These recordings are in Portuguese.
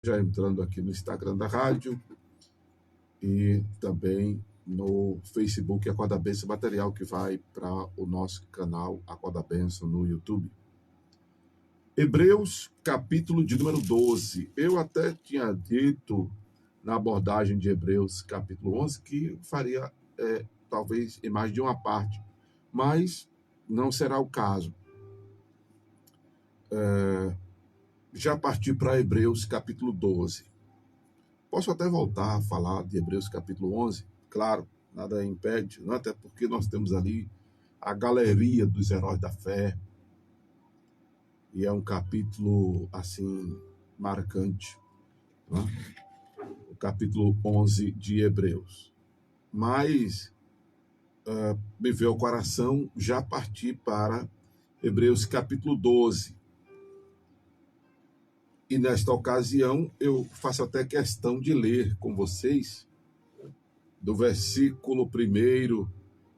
Já entrando aqui no Instagram da rádio e também no Facebook Acorda Bênção, material que vai para o nosso canal Acorda Bênção no YouTube. Hebreus, capítulo de número 12. Eu até tinha dito na abordagem de Hebreus, capítulo 11, que faria talvez em mais de uma parte, mas não será o caso. Já parti para Hebreus, capítulo 12. Posso até voltar a falar de Hebreus capítulo 11, claro, nada impede, não? Até porque nós temos ali a galeria dos heróis da fé, e é um capítulo, assim, marcante, não? O capítulo 11 de Hebreus. Mas me veio ao coração já partir para Hebreus capítulo 12. E nesta ocasião eu faço até questão de ler com vocês do versículo 1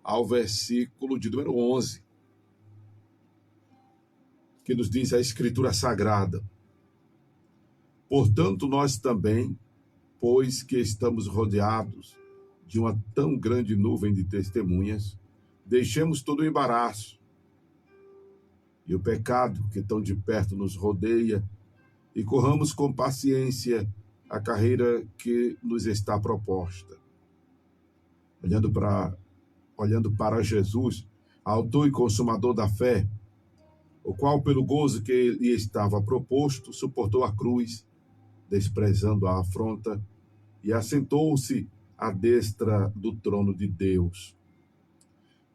ao versículo de número 11, que nos diz a Escritura Sagrada. Portanto, nós também, pois que estamos rodeados de uma tão grande nuvem de testemunhas, deixemos todo o embaraço e o pecado que tão de perto nos rodeia e corramos com paciência a carreira que nos está proposta. Olhando para Jesus, autor e consumador da fé, o qual, pelo gozo que lhe estava proposto, suportou a cruz, desprezando a afronta, e assentou-se à destra do trono de Deus.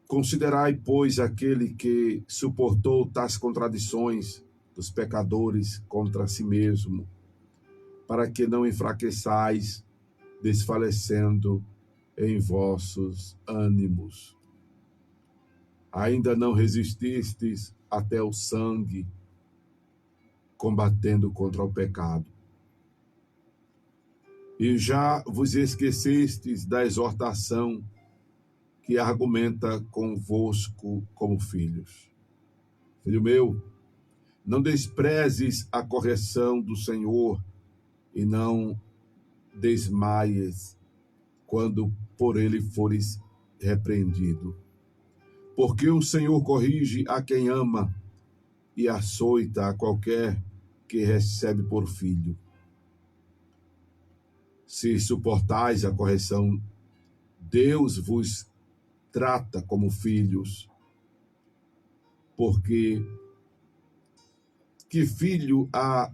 Considerai, pois, aquele que suportou tais contradições dos pecadores contra si mesmo, para que não enfraqueçais, desfalecendo em vossos ânimos. Ainda não resististes até o sangue, combatendo contra o pecado. E já vos esquecestes da exortação que argumenta convosco como filhos. Filho meu, não desprezes a correção do Senhor e não desmaies quando por ele fores repreendido. Porque o Senhor corrige a quem ama e açoita a qualquer que recebe por filho. Se suportais a correção, Deus vos trata como filhos, porque que filho há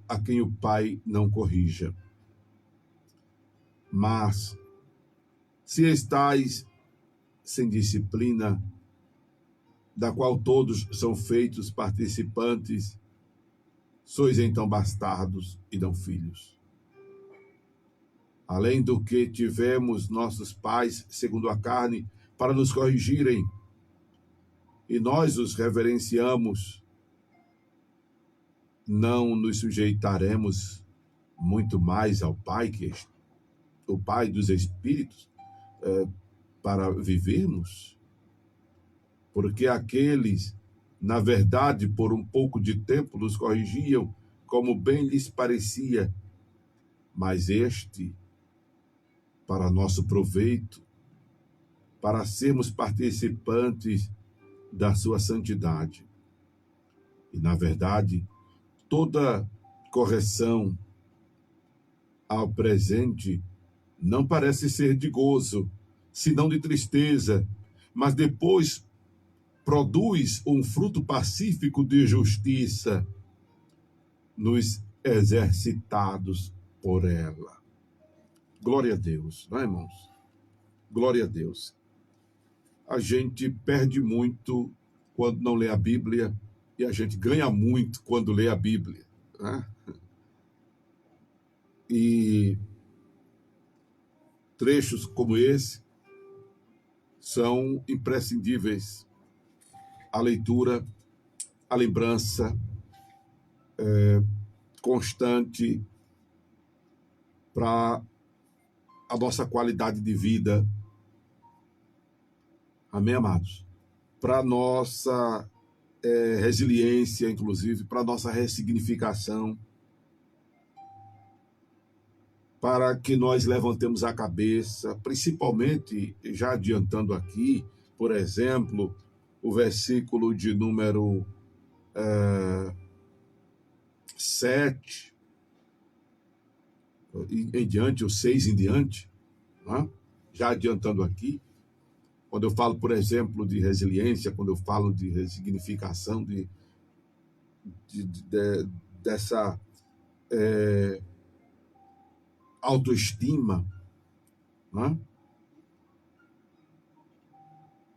a quem o pai não corrija? Mas, se estais sem disciplina, da qual todos são feitos participantes, sois então bastardos e não filhos. Além do que tivemos nossos pais, segundo a carne, para nos corrigirem, e nós os reverenciamos, não nos sujeitaremos muito mais ao Pai, que é o Pai dos Espíritos, para vivermos? Porque aqueles, na verdade, por um pouco de tempo nos corrigiam, como bem lhes parecia, mas este, para nosso proveito, para sermos participantes da sua santidade. E, na verdade, toda correção ao presente não parece ser de gozo, senão de tristeza, mas depois produz um fruto pacífico de justiça nos exercitados por ela. Glória a Deus, não é, irmãos? Glória a Deus. A gente perde muito quando não lê a Bíblia e a gente ganha muito quando lê a Bíblia, né? E trechos como esse são imprescindíveis. A leitura, a lembrança constante para a nossa qualidade de vida. Amém, amados? Para a nossa resiliência, inclusive, para a nossa ressignificação. para que nós levantemos a cabeça, principalmente, já adiantando aqui, por exemplo, o versículo de número 7 em diante, o 6 em diante, né? Já adiantando aqui, quando eu falo, por exemplo, de resiliência, quando eu falo de ressignificação, dessa autoestima, né?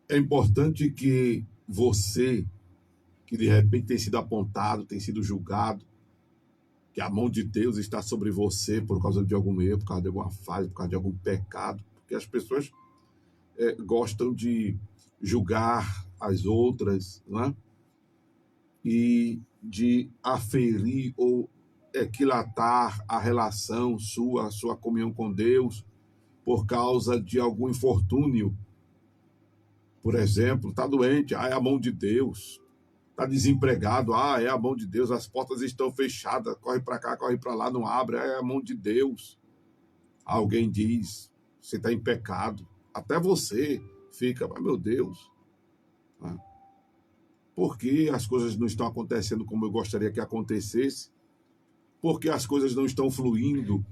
É importante que você, que de repente tem sido apontado, tem sido julgado, que a mão de Deus está sobre você por causa de algum erro, por causa de alguma falha, por causa de algum pecado, porque as pessoas gostam de julgar as outras, né? E de aferir ou equilatar a relação sua, a sua comunhão com Deus, por causa de algum infortúnio. Por exemplo, está doente, é a mão de Deus. Está desempregado, é a mão de Deus, as portas estão fechadas, corre para cá, corre para lá, não abre, é a mão de Deus. Alguém diz, você está em pecado. Até você fica, mas meu Deus, por que as coisas não estão acontecendo como eu gostaria que acontecesse? Por que as coisas não estão fluindo?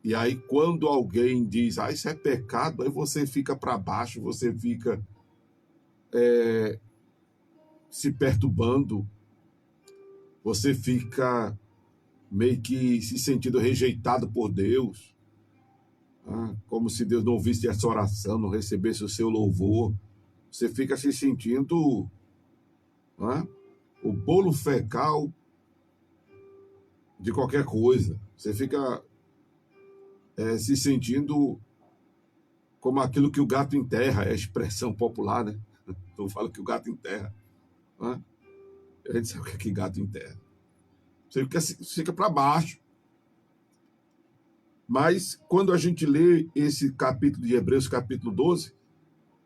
E aí, quando alguém diz, isso é pecado, aí você fica para baixo, você fica se perturbando, você fica meio que se sentindo rejeitado por Deus, como se Deus não ouvisse essa oração, não recebesse o seu louvor. Você fica se sentindo o bolo fecal de qualquer coisa. Você fica se sentindo como aquilo que o gato enterra, é a expressão popular, né? Então fala que o gato enterra. A gente sabe o que é que gato enterra. Você fica para baixo. Mas quando a gente lê esse capítulo de Hebreus, capítulo 12,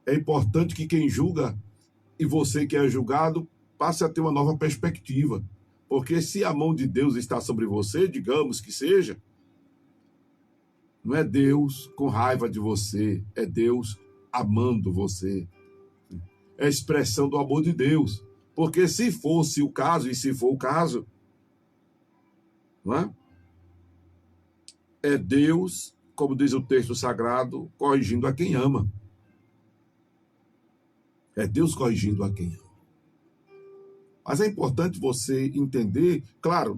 é importante que quem julga e você que é julgado passe a ter uma nova perspectiva. Porque se a mão de Deus está sobre você, digamos que seja, não é Deus com raiva de você, é Deus amando você. É a expressão do amor de Deus. Porque se fosse o caso, e se for o caso, não é? É Deus, como diz o texto sagrado, corrigindo a quem ama. É Deus corrigindo a quem ama. Mas é importante você entender, claro,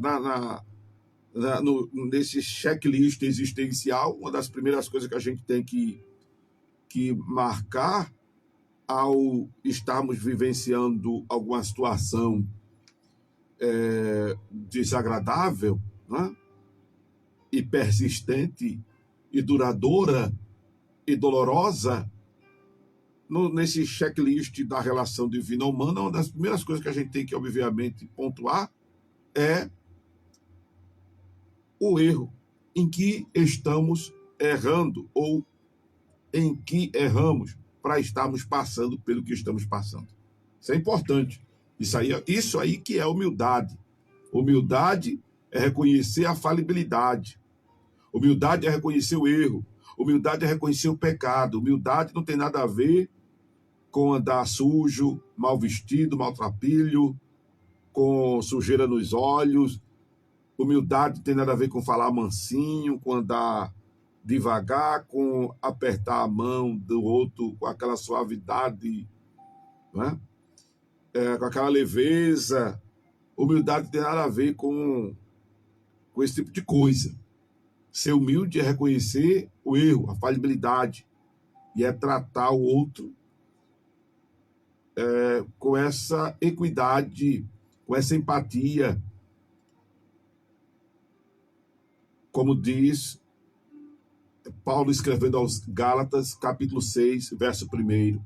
nesse checklist existencial, uma das primeiras coisas que a gente tem que marcar ao estarmos vivenciando alguma situação desagradável, né? E persistente, e duradoura, e dolorosa, nesse checklist da relação divina-humana, uma das primeiras coisas que a gente tem que, obviamente, pontuar é o erro em que estamos errando ou em que erramos para estarmos passando pelo que estamos passando. Isso é importante. Isso aí que é humildade. Humildade é reconhecer a falibilidade. Humildade é reconhecer o erro. Humildade é reconhecer o pecado. Humildade não tem nada a ver com andar sujo, mal vestido, maltrapilho, com sujeira nos olhos. Humildade tem nada a ver com falar mansinho, com andar devagar, com apertar a mão do outro com aquela suavidade, né? Com aquela leveza. Humildade tem nada a ver com esse tipo de coisa. Ser humilde é reconhecer o erro, a falibilidade, e é tratar o outro com essa equidade, com essa empatia, como diz Paulo escrevendo aos Gálatas, capítulo 6, verso 1.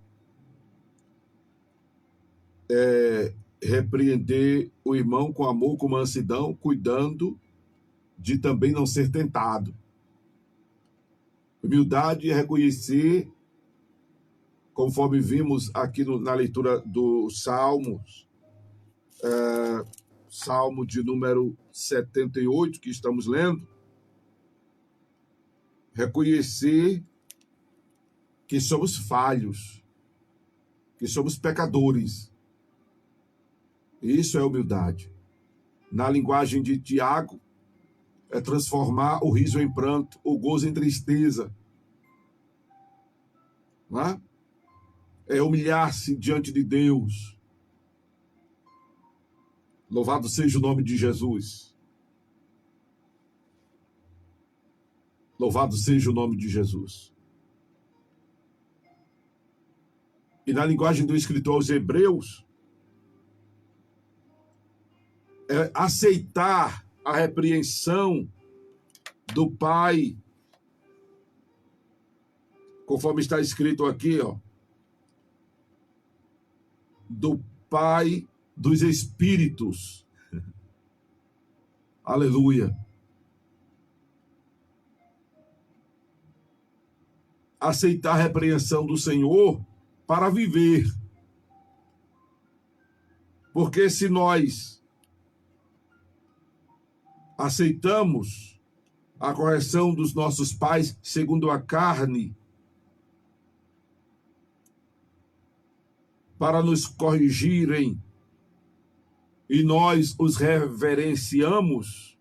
Repreender o irmão com amor, com mansidão, cuidando de também não ser tentado. Humildade é reconhecer, conforme vimos aqui na leitura dos Salmos, Salmo de número 78, que estamos lendo, reconhecer que somos falhos, que somos pecadores. Isso é humildade. Na linguagem de Tiago, é transformar o riso em pranto, o gozo em tristeza. Não é? É humilhar-se diante de Deus. Louvado seja o nome de Jesus. Louvado seja o nome de Jesus. E na linguagem do escritor aos Hebreus, é aceitar a repreensão do Pai, conforme está escrito aqui, ó, do Pai dos Espíritos. Aleluia. Aceitar a repreensão do Senhor para viver. Porque se nós aceitamos a correção dos nossos pais segundo a carne, para nos corrigirem, e nós os reverenciamos,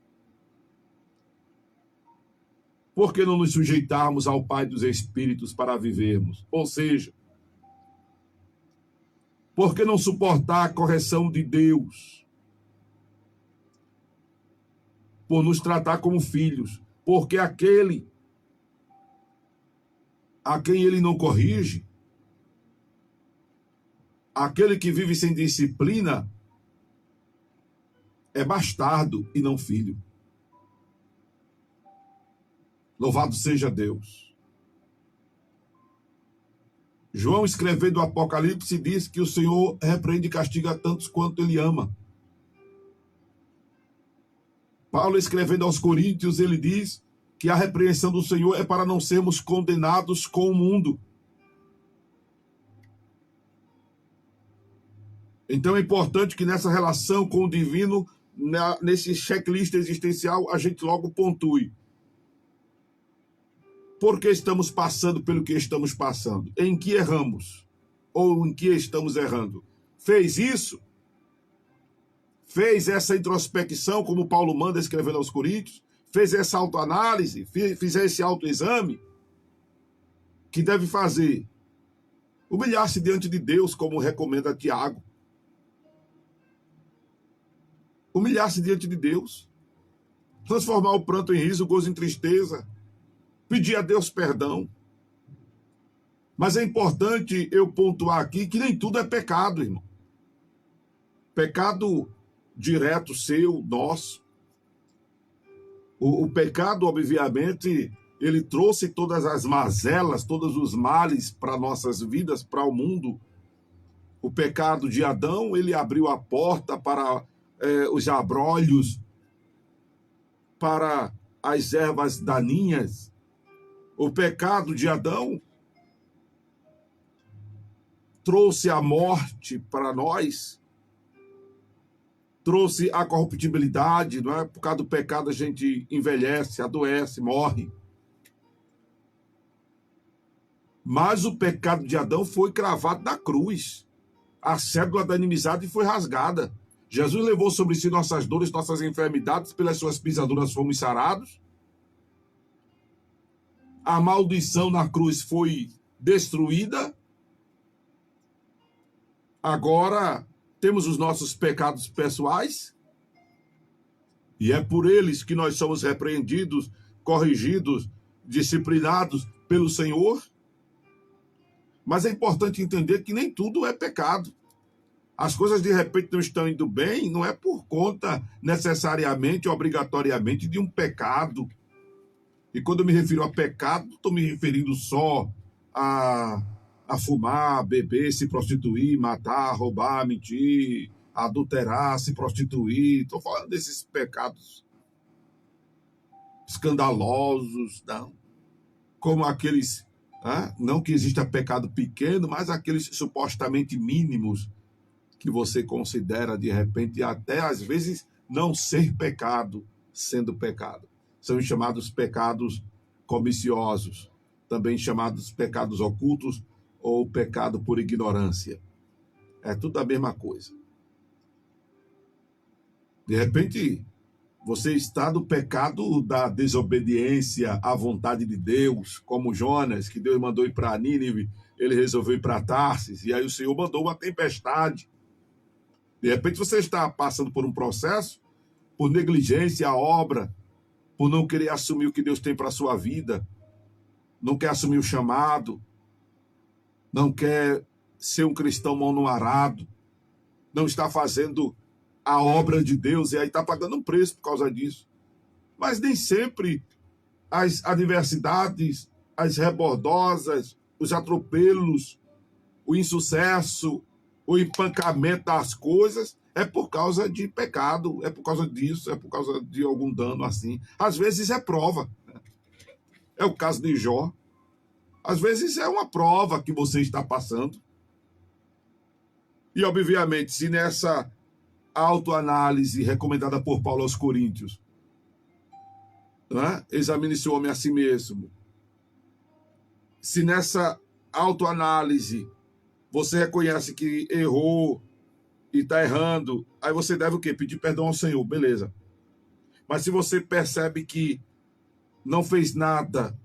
por que não nos sujeitarmos ao Pai dos Espíritos para vivermos? Ou seja, por que não suportar a correção de Deus? Por nos tratar como filhos. Porque aquele a quem ele não corrige, aquele que vive sem disciplina, é bastardo e não filho. Louvado seja Deus. João, escrevendo o Apocalipse, diz que o Senhor repreende e castiga tantos quanto ele ama. Paulo, escrevendo aos Coríntios, ele diz que a repreensão do Senhor é para não sermos condenados com o mundo. Então é importante que nessa relação com o divino, nesse checklist existencial, a gente logo pontue. Por que estamos passando pelo que estamos passando? Em que erramos? Ou em que estamos errando? Fez isso? Fez essa introspecção, como Paulo manda escrevendo aos Coríntios? Fez essa autoanálise? Fez esse autoexame? Que deve fazer? Humilhar-se diante de Deus, como recomenda Tiago. Humilhar-se diante de Deus. Transformar o pranto em riso, o gozo em tristeza. Pedir a Deus perdão. Mas é importante eu pontuar aqui que nem tudo é pecado, irmão. Pecado direto seu, nosso. O pecado, obviamente, ele trouxe todas as mazelas, todos os males para nossas vidas, para o mundo. O pecado de Adão, ele abriu a porta para os abrolhos, para as ervas daninhas. O pecado de Adão trouxe a morte para nós, trouxe a corruptibilidade, não é? Por causa do pecado a gente envelhece, adoece, morre. Mas o pecado de Adão foi cravado na cruz. A cédula da inimizade foi rasgada. Jesus levou sobre si nossas dores, nossas enfermidades, pelas suas pisaduras fomos sarados. A maldição na cruz foi destruída. Agora temos os nossos pecados pessoais, e é por eles que nós somos repreendidos, corrigidos, disciplinados pelo Senhor. Mas é importante entender que nem tudo é pecado. As coisas de repente não estão indo bem, não é por conta necessariamente, obrigatoriamente, de um pecado. E quando eu me refiro a pecado, não estou me referindo só a fumar, beber, se prostituir, matar, roubar, mentir, adulterar, se prostituir. Estou falando desses pecados escandalosos, não? Como aqueles, não que exista pecado pequeno, mas aqueles supostamente mínimos que você considera de repente até às vezes não ser pecado, sendo pecado. São chamados pecados comiciosos, também chamados pecados ocultos ou pecado por ignorância. É tudo a mesma coisa. De repente, você está no pecado da desobediência à vontade de Deus, como Jonas, que Deus mandou ir para Nínive, ele resolveu ir para Tarsis, e aí o Senhor mandou uma tempestade. De repente você está passando por um processo, por negligência à obra, por não querer assumir o que Deus tem para a sua vida, não quer assumir o chamado, não quer ser um cristão mão no arado, não está fazendo a obra de Deus, e aí está pagando um preço por causa disso. Mas nem sempre as adversidades, as rebordosas, os atropelos, o insucesso, o empancamento das coisas é por causa de pecado, é por causa disso, é por causa de algum dano assim. Às vezes é prova. É o caso de Jó. Às vezes é uma prova que você está passando. E, obviamente, se nessa autoanálise recomendada por Paulo aos Coríntios, né? Examine seu homem a si mesmo. Se nessa autoanálise você reconhece que errou e está errando, aí você deve o quê? Pedir perdão ao Senhor, beleza. Mas se você percebe que não fez nada,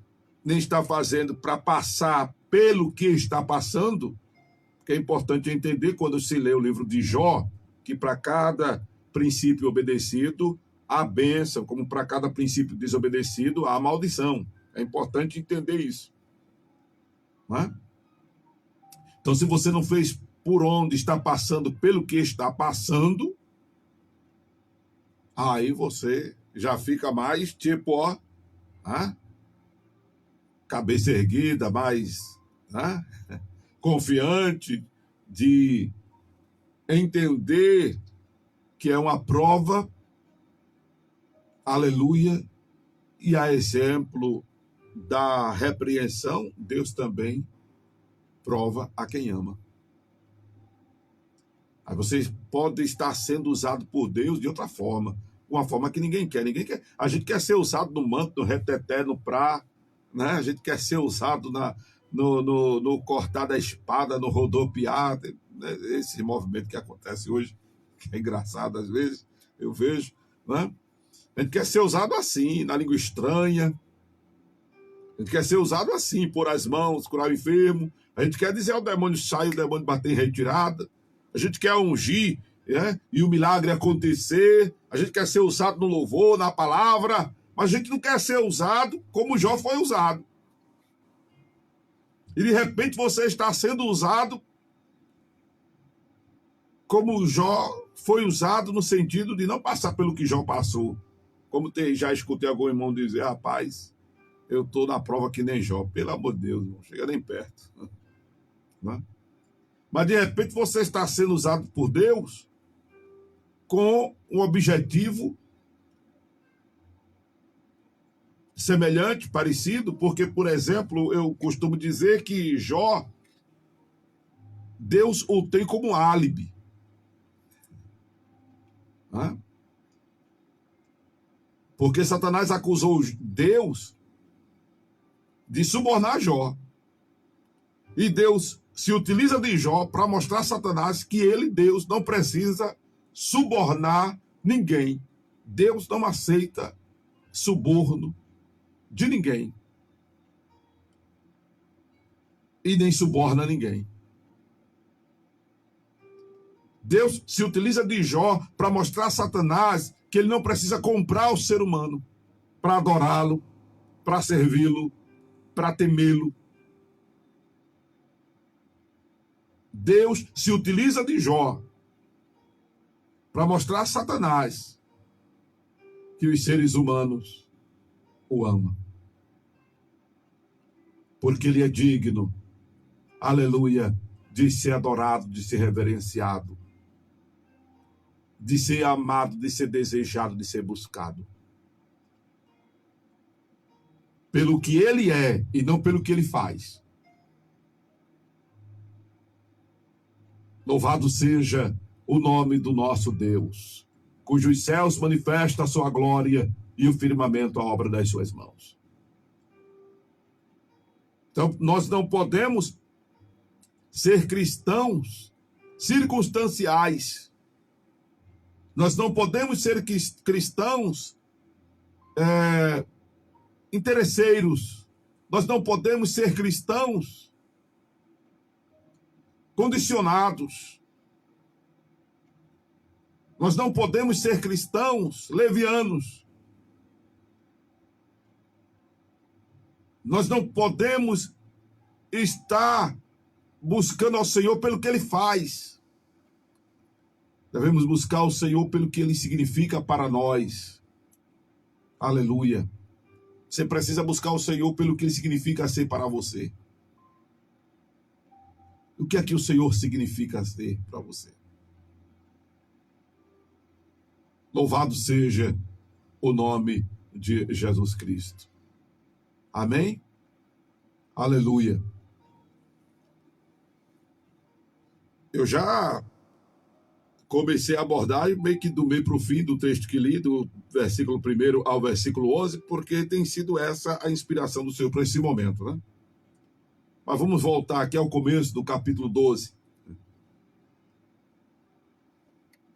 nem está fazendo para passar pelo que está passando, que é importante entender quando se lê o livro de Jó, que para cada princípio obedecido, há bênção, como para cada princípio desobedecido, há maldição. É importante entender isso. Não é? Então, se você não fez por onde está passando, pelo que está passando, aí você já fica mais tipo, ó, cabeça erguida, mais confiante de entender que é uma prova, aleluia, e a exemplo da repreensão, Deus também prova a quem ama. Aí você pode estar sendo usado por Deus de outra forma, uma forma que ninguém quer. A gente quer ser usado no manto, no reteté, no prá, né? A gente quer ser usado no cortar da espada, no rodopiar, né? Esse movimento que acontece hoje, que é engraçado às vezes, eu vejo, né? A gente quer ser usado assim, na língua estranha. A gente quer ser usado assim, pôr as mãos, curar o enfermo. A gente quer dizer ao demônio sai, o demônio bater em retirada. A gente quer ungir, né? E o milagre acontecer. A gente quer ser usado no louvor, na palavra. Mas a gente não quer ser usado como Jó foi usado. E de repente você está sendo usado como Jó foi usado no sentido de não passar pelo que Jó passou. Como já escutei algum irmão dizer, rapaz, eu estou na prova que nem Jó. Pelo amor de Deus, não chega nem perto. Não? Mas de repente você está sendo usado por Deus com um objetivo semelhante, parecido, porque, por exemplo, eu costumo dizer que Jó, Deus o tem como álibi. Né? Porque Satanás acusou Deus de subornar Jó. E Deus se utiliza de Jó para mostrar a Satanás que ele, Deus, não precisa subornar ninguém. Deus não aceita suborno de ninguém. E nem suborna ninguém. Deus se utiliza de Jó para mostrar a Satanás que ele não precisa comprar o ser humano para adorá-lo, para servi-lo, para temê-lo. Deus se utiliza de Jó para mostrar a Satanás que os seres humanos o amam. Porque ele é digno, aleluia, de ser adorado, de ser reverenciado, de ser amado, de ser desejado, de ser buscado. Pelo que ele é e não pelo que ele faz. Louvado seja o nome do nosso Deus, cujos céus manifestam a sua glória e o firmamento a obra das suas mãos. Então, nós não podemos ser cristãos circunstanciais. Nós não podemos ser cristãos interesseiros. Nós não podemos ser cristãos condicionados. Nós não podemos ser cristãos levianos. Nós não podemos estar buscando ao Senhor pelo que Ele faz. Devemos buscar o Senhor pelo que Ele significa para nós. Aleluia. Você precisa buscar o Senhor pelo que Ele significa ser para você. O que é que o Senhor significa ser para você? Louvado seja o nome de Jesus Cristo. Amém? Aleluia. Eu já comecei a abordar meio que do meio para o fim do texto que li, do versículo 1 ao versículo 11, porque tem sido essa a inspiração do Senhor para esse momento, né? Mas vamos voltar aqui ao começo do capítulo 12,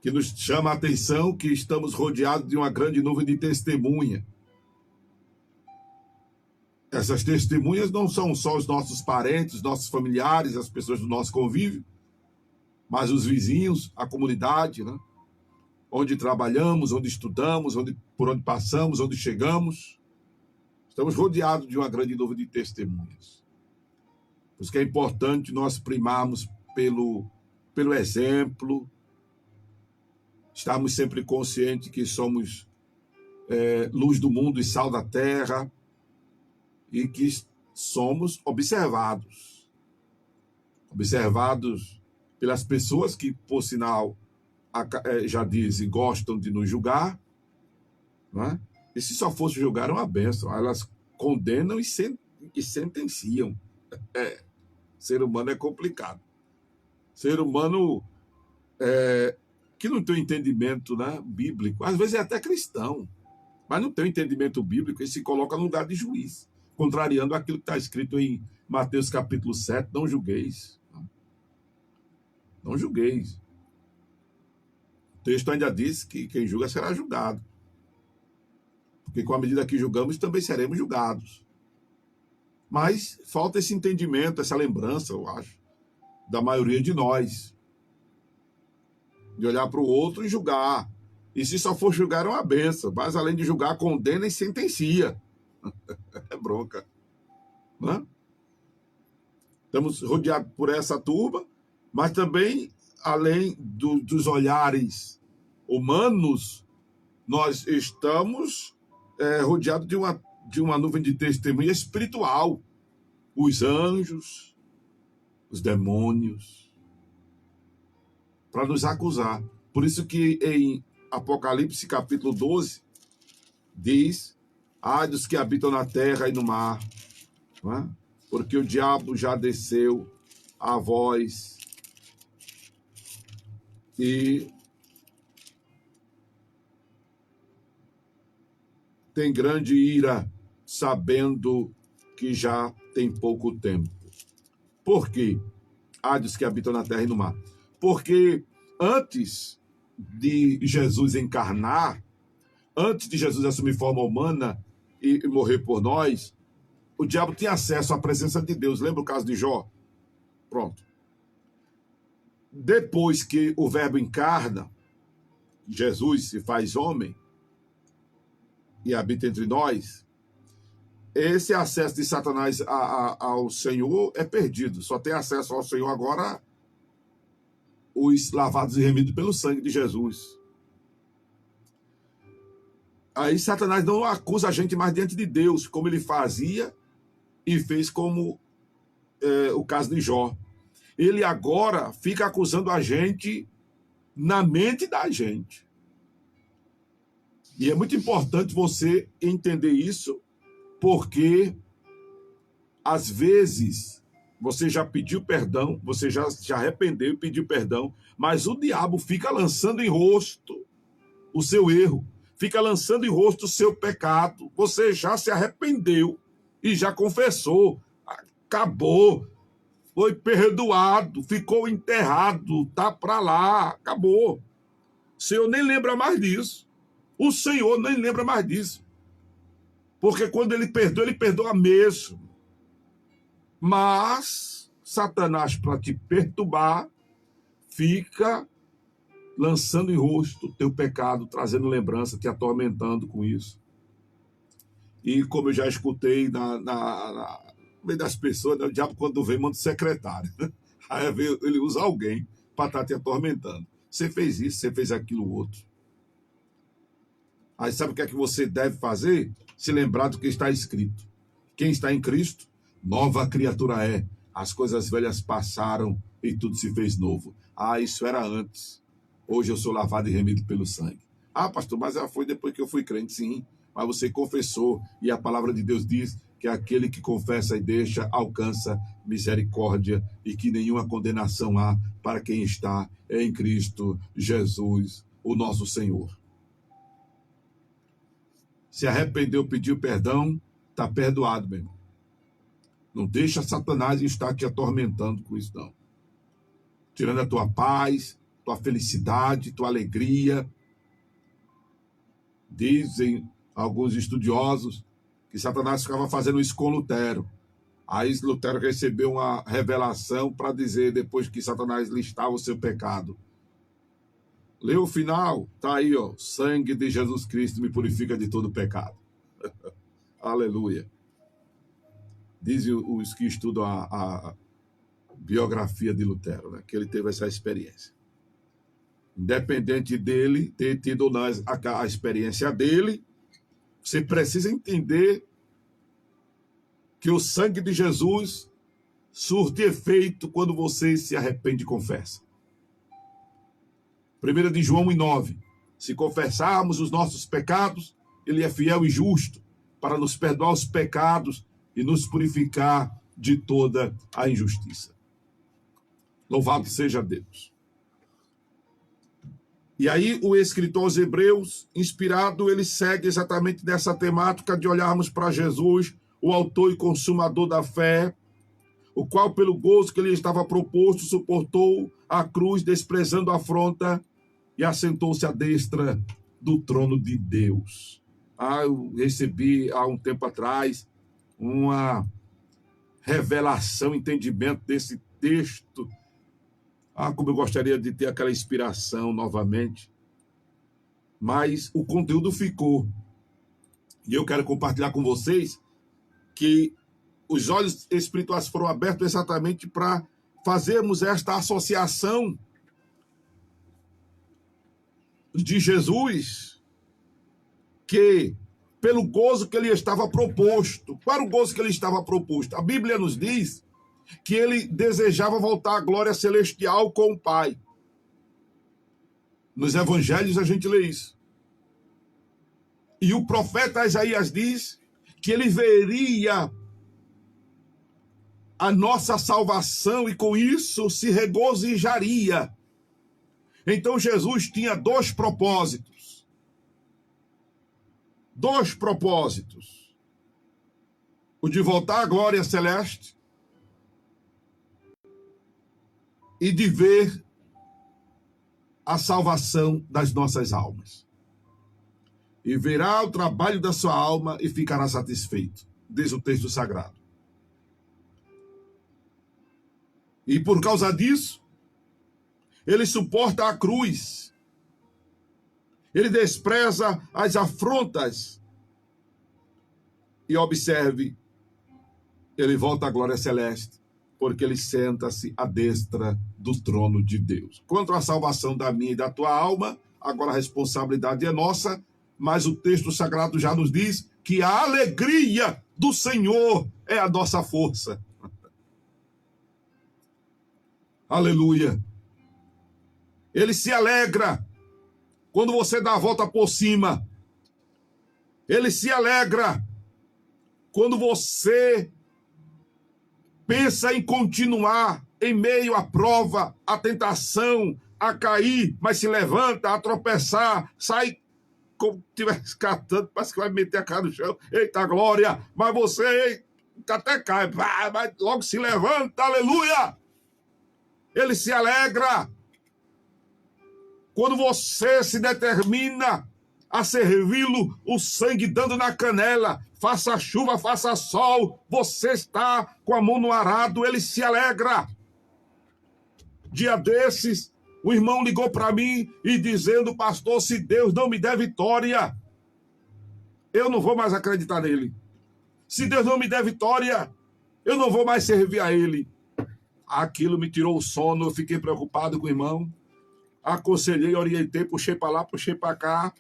que nos chama a atenção que estamos rodeados de uma grande nuvem de testemunha. Essas testemunhas não são só os nossos parentes, os nossos familiares, as pessoas do nosso convívio, mas os vizinhos, a comunidade, né? Onde trabalhamos, onde estudamos, por onde passamos, onde chegamos. Estamos rodeados de uma grande nuvem de testemunhas. Por isso que é importante nós primarmos pelo exemplo, estarmos sempre conscientes que somos luz do mundo e sal da terra, e que somos observados pelas pessoas que, por sinal, já dizem, gostam de nos julgar, né? E se só fosse julgar, é uma bênção. Elas condenam e sentenciam. Ser humano é complicado. Ser humano que não tem entendimento, né, bíblico, às vezes é até cristão, mas não tem entendimento bíblico e se coloca no lugar de juiz, contrariando aquilo que está escrito em Mateus capítulo 7, não julgueis. Não julgueis. O texto ainda diz que quem julga será julgado. Porque com a medida que julgamos, também seremos julgados. Mas falta esse entendimento, essa lembrança, eu acho, da maioria de nós. De olhar para o outro e julgar. E se só for julgar, é uma benção. Mas além de julgar, condena e sentencia. É bronca. Né? Estamos rodeados por essa turba, mas também, além dos olhares humanos, nós estamos rodeados de uma nuvem de testemunha espiritual. Os anjos, os demônios, para nos acusar. Por isso que em Apocalipse capítulo 12, diz: ai dos que habitam na terra e no mar, não é? Porque o diabo já desceu a voz e tem grande ira, sabendo que já tem pouco tempo. Por quê? Ai dos que habitam na terra e no mar. Porque antes de Jesus encarnar, antes de Jesus assumir forma humana e morrer por nós, o diabo tinha acesso à presença de Deus. Lembra o caso de Jó? Pronto. Depois que o Verbo encarna, Jesus se faz homem e habita entre nós, esse acesso de Satanás ao Senhor é perdido. Só tem acesso ao Senhor agora os lavados e remidos pelo sangue de Jesus. Aí Satanás não acusa a gente mais diante de Deus, como ele fazia e fez como o caso de Jó. Ele agora fica acusando a gente na mente da gente. E é muito importante você entender isso, porque às vezes você já pediu perdão, você já se arrependeu e pediu perdão, mas o diabo fica lançando em rosto o seu erro, fica lançando em rosto o seu pecado. Você já se arrependeu e já confessou. acabou, foi perdoado, ficou enterrado, tá para lá, acabou. O Senhor nem lembra mais disso. O Senhor nem lembra mais disso. Porque quando ele perdoa mesmo. Mas Satanás, para te perturbar, fica lançando em rosto o teu pecado, trazendo lembrança, te atormentando com isso. E como eu já escutei no meio das pessoas, né, o diabo quando vem manda o secretário. Aí ele usa alguém para estar te atormentando. Você fez isso, você fez aquilo outro. Aí sabe o que é que você deve fazer? Se lembrar do que está escrito. Quem está em Cristo, nova criatura é. As coisas velhas passaram e tudo se fez novo. Ah, isso era antes. Hoje eu sou lavado e remido pelo sangue. Ah, pastor, mas foi depois que eu fui crente, sim. Mas você confessou e a palavra de Deus diz que aquele que confessa e deixa alcança misericórdia e que nenhuma condenação há para quem está em Cristo Jesus, o nosso Senhor. Se arrependeu, pediu perdão, está perdoado, meu irmão. Não deixa Satanás estar te atormentando com isso, não. Tirando a tua paz, tua felicidade, tua alegria. Dizem alguns estudiosos que Satanás ficava fazendo isso com Lutero. Aí Lutero recebeu uma revelação para dizer, depois que Satanás listava o seu pecado. Lê o final, tá aí, ó. Sangue de Jesus Cristo me purifica de todo pecado. Aleluia. Dizem os que estudam a biografia de Lutero, né, que ele teve essa experiência. Independente dele ter tido ou não a experiência dele, você precisa entender que o sangue de Jesus surte efeito quando você se arrepende e confessa. 1 de João 1,9. Se confessarmos os nossos pecados, ele é fiel e justo para nos perdoar os pecados e nos purificar de toda a injustiça. Louvado seja Deus. E aí o escritor aos Hebreus, inspirado, ele segue exatamente nessa temática de olharmos para Jesus, o autor e consumador da fé, o qual pelo gozo que lhe estava proposto suportou a cruz, desprezando a afronta, e assentou-se à destra do trono de Deus. Eu recebi há um tempo atrás uma revelação, entendimento desse texto. Como eu gostaria de ter aquela inspiração novamente. Mas o conteúdo ficou. E eu quero compartilhar com vocês que os olhos espirituais foram abertos exatamente para fazermos esta associação de Jesus, que pelo gozo que ele estava proposto. Qual era o gozo que ele estava proposto? A Bíblia nos diz que ele desejava voltar à glória celestial com o Pai. Nos evangelhos a gente lê isso. E o profeta Isaías diz que ele veria a nossa salvação e com isso se regozijaria. Então Jesus tinha dois propósitos. Dois propósitos. O de voltar à glória celeste e de ver a salvação das nossas almas. E verá o trabalho da sua alma e ficará satisfeito, diz o texto sagrado. E por causa disso, ele suporta a cruz. Ele despreza as afrontas. E observe, ele volta à glória celeste, porque ele senta-se à destra do trono de Deus. Quanto à salvação da minha e da tua alma, agora a responsabilidade é nossa, mas o texto sagrado já nos diz que a alegria do Senhor é a nossa força. Aleluia. Ele se alegra quando você dá a volta por cima. Ele se alegra quando você pensa em continuar em meio à prova, à tentação, a cair, mas se levanta, a tropeçar, sai como se estivesse catando, parece que vai meter a cara no chão. Eita glória! Mas você até cai, mas logo se levanta, aleluia! Ele se alegra. Quando você se determina a servi-lo, o sangue dando na canela, faça chuva, faça sol, você está com a mão no arado, ele se alegra. Dia desses, o irmão ligou para mim e dizendo, pastor, se Deus não me der vitória, eu não vou mais acreditar nele. Se Deus não me der vitória, eu não vou mais servir a ele. Aquilo me tirou o sono, eu fiquei preocupado com o irmão. Aconselhei, orientei, puxei para lá, puxei para cá,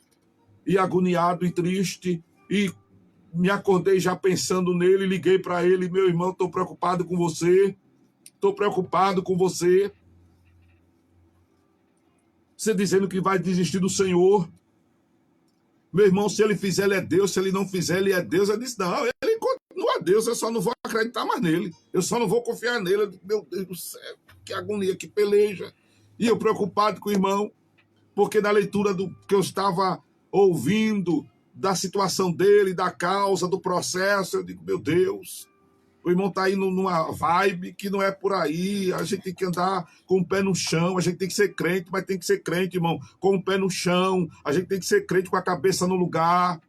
e agoniado e triste, e me acordei já pensando nele, liguei para ele, meu irmão, estou preocupado com você, você dizendo que vai desistir do Senhor, meu irmão, se ele fizer, ele é Deus, se ele não fizer, ele é Deus. Eu disse, não, ele continua Deus, eu só não vou acreditar mais nele, eu só não vou confiar nele. Eu disse, meu Deus do céu, que agonia, que peleja. E eu preocupado com o irmão, porque na leitura do que eu estava ouvindo, da situação dele, da causa, do processo, eu digo, meu Deus, o irmão está indo numa vibe que não é por aí, a gente tem que andar com o pé no chão, a gente tem que ser crente, mas tem que ser crente, irmão, com o pé no chão, a gente tem que ser crente com a cabeça no lugar.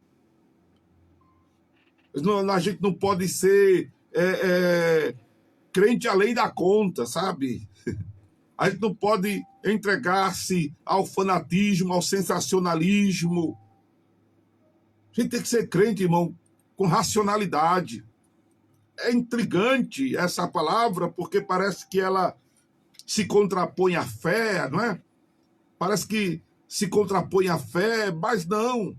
A gente não pode ser crente além da conta, sabe? A gente não pode entregar-se ao fanatismo, ao sensacionalismo. A gente tem que ser crente, irmão, com racionalidade. É intrigante essa palavra, porque parece que ela se contrapõe à fé, não é? Parece que se contrapõe à fé, mas não.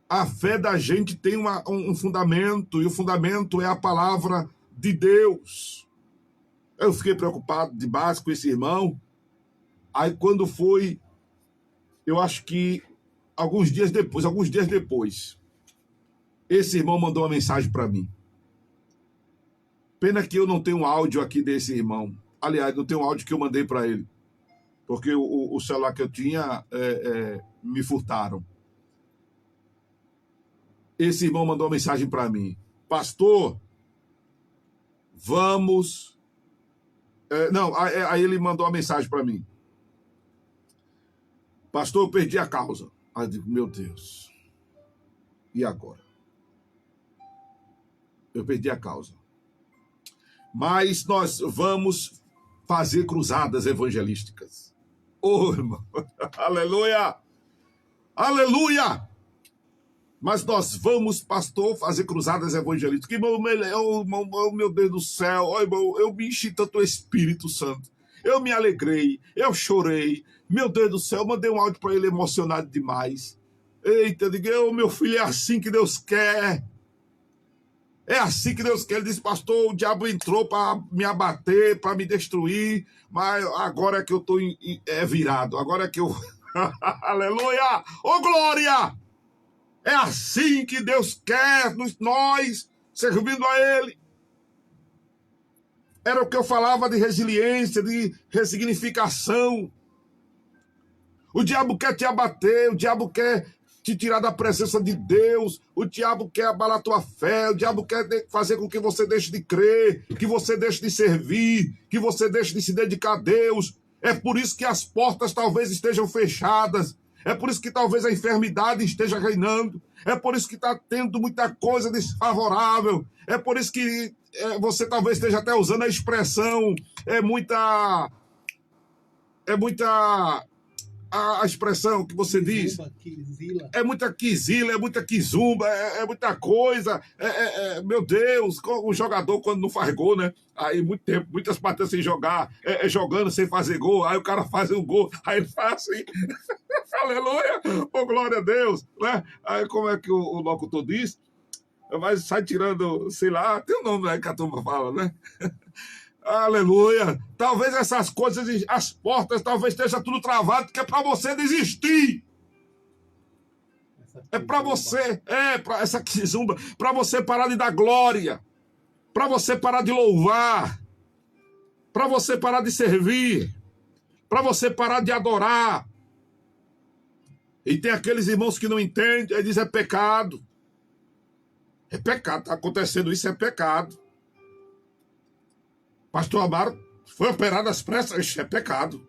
A fé da gente tem um fundamento, e o fundamento é a palavra de Deus. Eu fiquei preocupado demais com esse irmão. Aí quando foi, eu acho que alguns dias depois, esse irmão mandou uma mensagem para mim. Pena que eu não tenho áudio aqui desse irmão. Aliás, não tenho áudio que eu mandei para ele. Porque o celular que eu tinha, me furtaram. Esse irmão mandou uma mensagem para mim. Pastor, vamos... Aí ele mandou uma mensagem para mim. Pastor, eu perdi a causa. Aí eu digo, meu Deus. E agora? Eu perdi a causa. Mas nós vamos fazer cruzadas evangelísticas. Oh, irmão. Aleluia! Aleluia! Mas nós vamos, pastor, fazer cruzadas evangelísticas. Irmão, meu Deus do céu, oh, irmão, eu me enchi tanto o Espírito Santo. Eu me alegrei, eu chorei. Meu Deus do céu, eu mandei um áudio para ele emocionado demais. Eita, eu digo, meu filho, é assim que Deus quer. É assim que Deus quer. Ele disse, pastor, o diabo entrou para me abater, para me destruir, mas agora é que eu estou virado, agora é que eu... Aleluia! Ô, glória! É assim que Deus quer nós, servindo a Ele. Era o que eu falava de resiliência, de ressignificação. O diabo quer te abater, o diabo quer te tirar da presença de Deus, o diabo quer abalar a tua fé, o diabo quer fazer com que você deixe de crer, que você deixe de servir, que você deixe de se dedicar a Deus. É por isso que as portas talvez estejam fechadas. É por isso que talvez a enfermidade esteja reinando. É por isso que está tendo muita coisa desfavorável. É por isso que você talvez esteja até usando a expressão a expressão que você diz. É muita quizila, é muita quizumba, é muita coisa. Meu Deus, o jogador quando não faz gol, né? Aí muito tempo, muitas partidas sem jogar, jogando sem fazer gol, aí o cara faz um gol, aí ele faz assim. Aleluia! Oh, glória a Deus! Né? Aí como é que o locutor diz? Mas sai tirando, sei lá, tem um nome aí que a turma fala, né? Aleluia! Talvez essas coisas, as portas, talvez esteja tudo travado, que é para você desistir. É para você, para essa quizumba, para você parar de dar glória, para você parar de louvar, para você parar de servir, para você parar de adorar. E tem aqueles irmãos que não entendem, aí dizem é pecado. É pecado, está acontecendo isso, é pecado. Pastor Amaro foi operado às pressas, isso é pecado.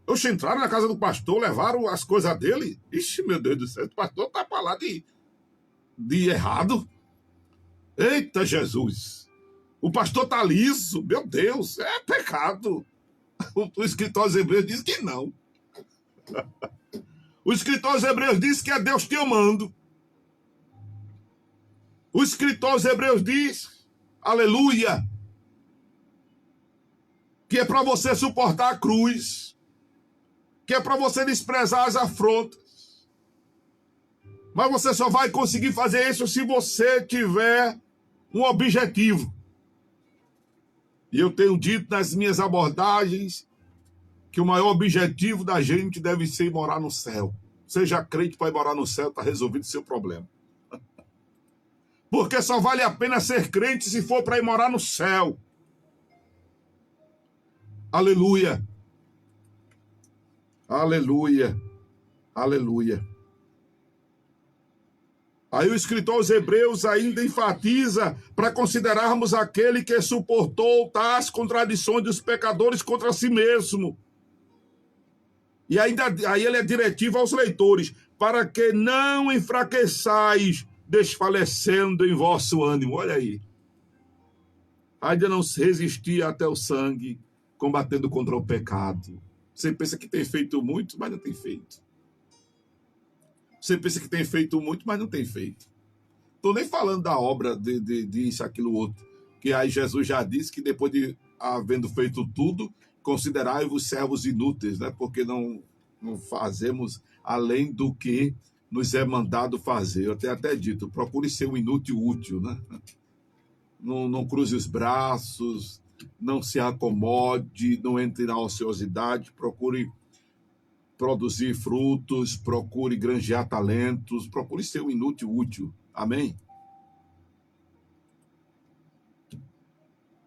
Oxe, entraram na casa do pastor, levaram as coisas dele. Ixi, meu Deus do céu, o pastor está para lá de errado. Eita, Jesus. O pastor está liso, meu Deus, é pecado. O escritor aos Hebreus diz que não. O escritor aos Hebreus diz que é Deus te amando. O escritor aos Hebreus diz, aleluia, que é para você suportar a cruz, que é para você desprezar as afrontas. Mas você só vai conseguir fazer isso se você tiver um objetivo. E eu tenho dito nas minhas abordagens que o maior objetivo da gente deve ser morar no céu. Seja crente para ir morar no céu, está resolvido o seu problema. Porque só vale a pena ser crente se for para ir morar no céu. Aleluia. Aleluia. Aleluia. Aí o escritor aos Hebreus ainda enfatiza para considerarmos aquele que suportou tais contradições dos pecadores contra si mesmo. E ainda aí ele é diretivo aos leitores, para que não enfraqueçais, desfalecendo em vosso ânimo. Olha aí. Ainda não se resistia até o sangue, combatendo contra o pecado. Você pensa que tem feito muito, mas não tem feito. Você pensa que tem feito muito, mas não tem feito. Estou nem falando da obra de isso, aquilo, outro. Que aí Jesus já disse que depois de havendo feito tudo, considerai-vos servos inúteis, né? Porque não fazemos além do que nos é mandado fazer. Eu tenho até dito, procure ser um inútil útil, né? Não cruze os braços, não se acomode, não entre na ociosidade, procure produzir frutos, procure granjear talentos, procure ser um inútil útil. Amém?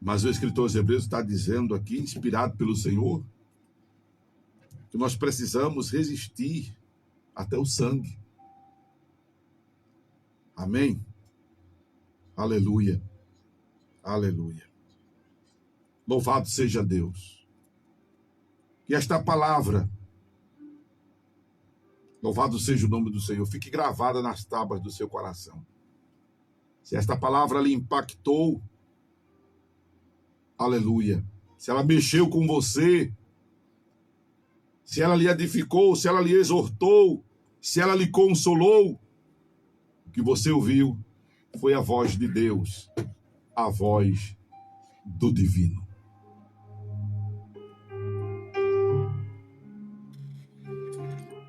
Mas o escritor aos Hebreus está dizendo aqui, inspirado pelo Senhor, que nós precisamos resistir até o sangue. Amém? Aleluia. Aleluia. Louvado seja Deus. Que esta palavra, louvado seja o nome do Senhor, fique gravada nas tábuas do seu coração. Se esta palavra lhe impactou, aleluia. Se ela mexeu com você, se ela lhe edificou, se ela lhe exortou, se ela lhe consolou, o que você ouviu foi a voz de Deus, a voz do divino.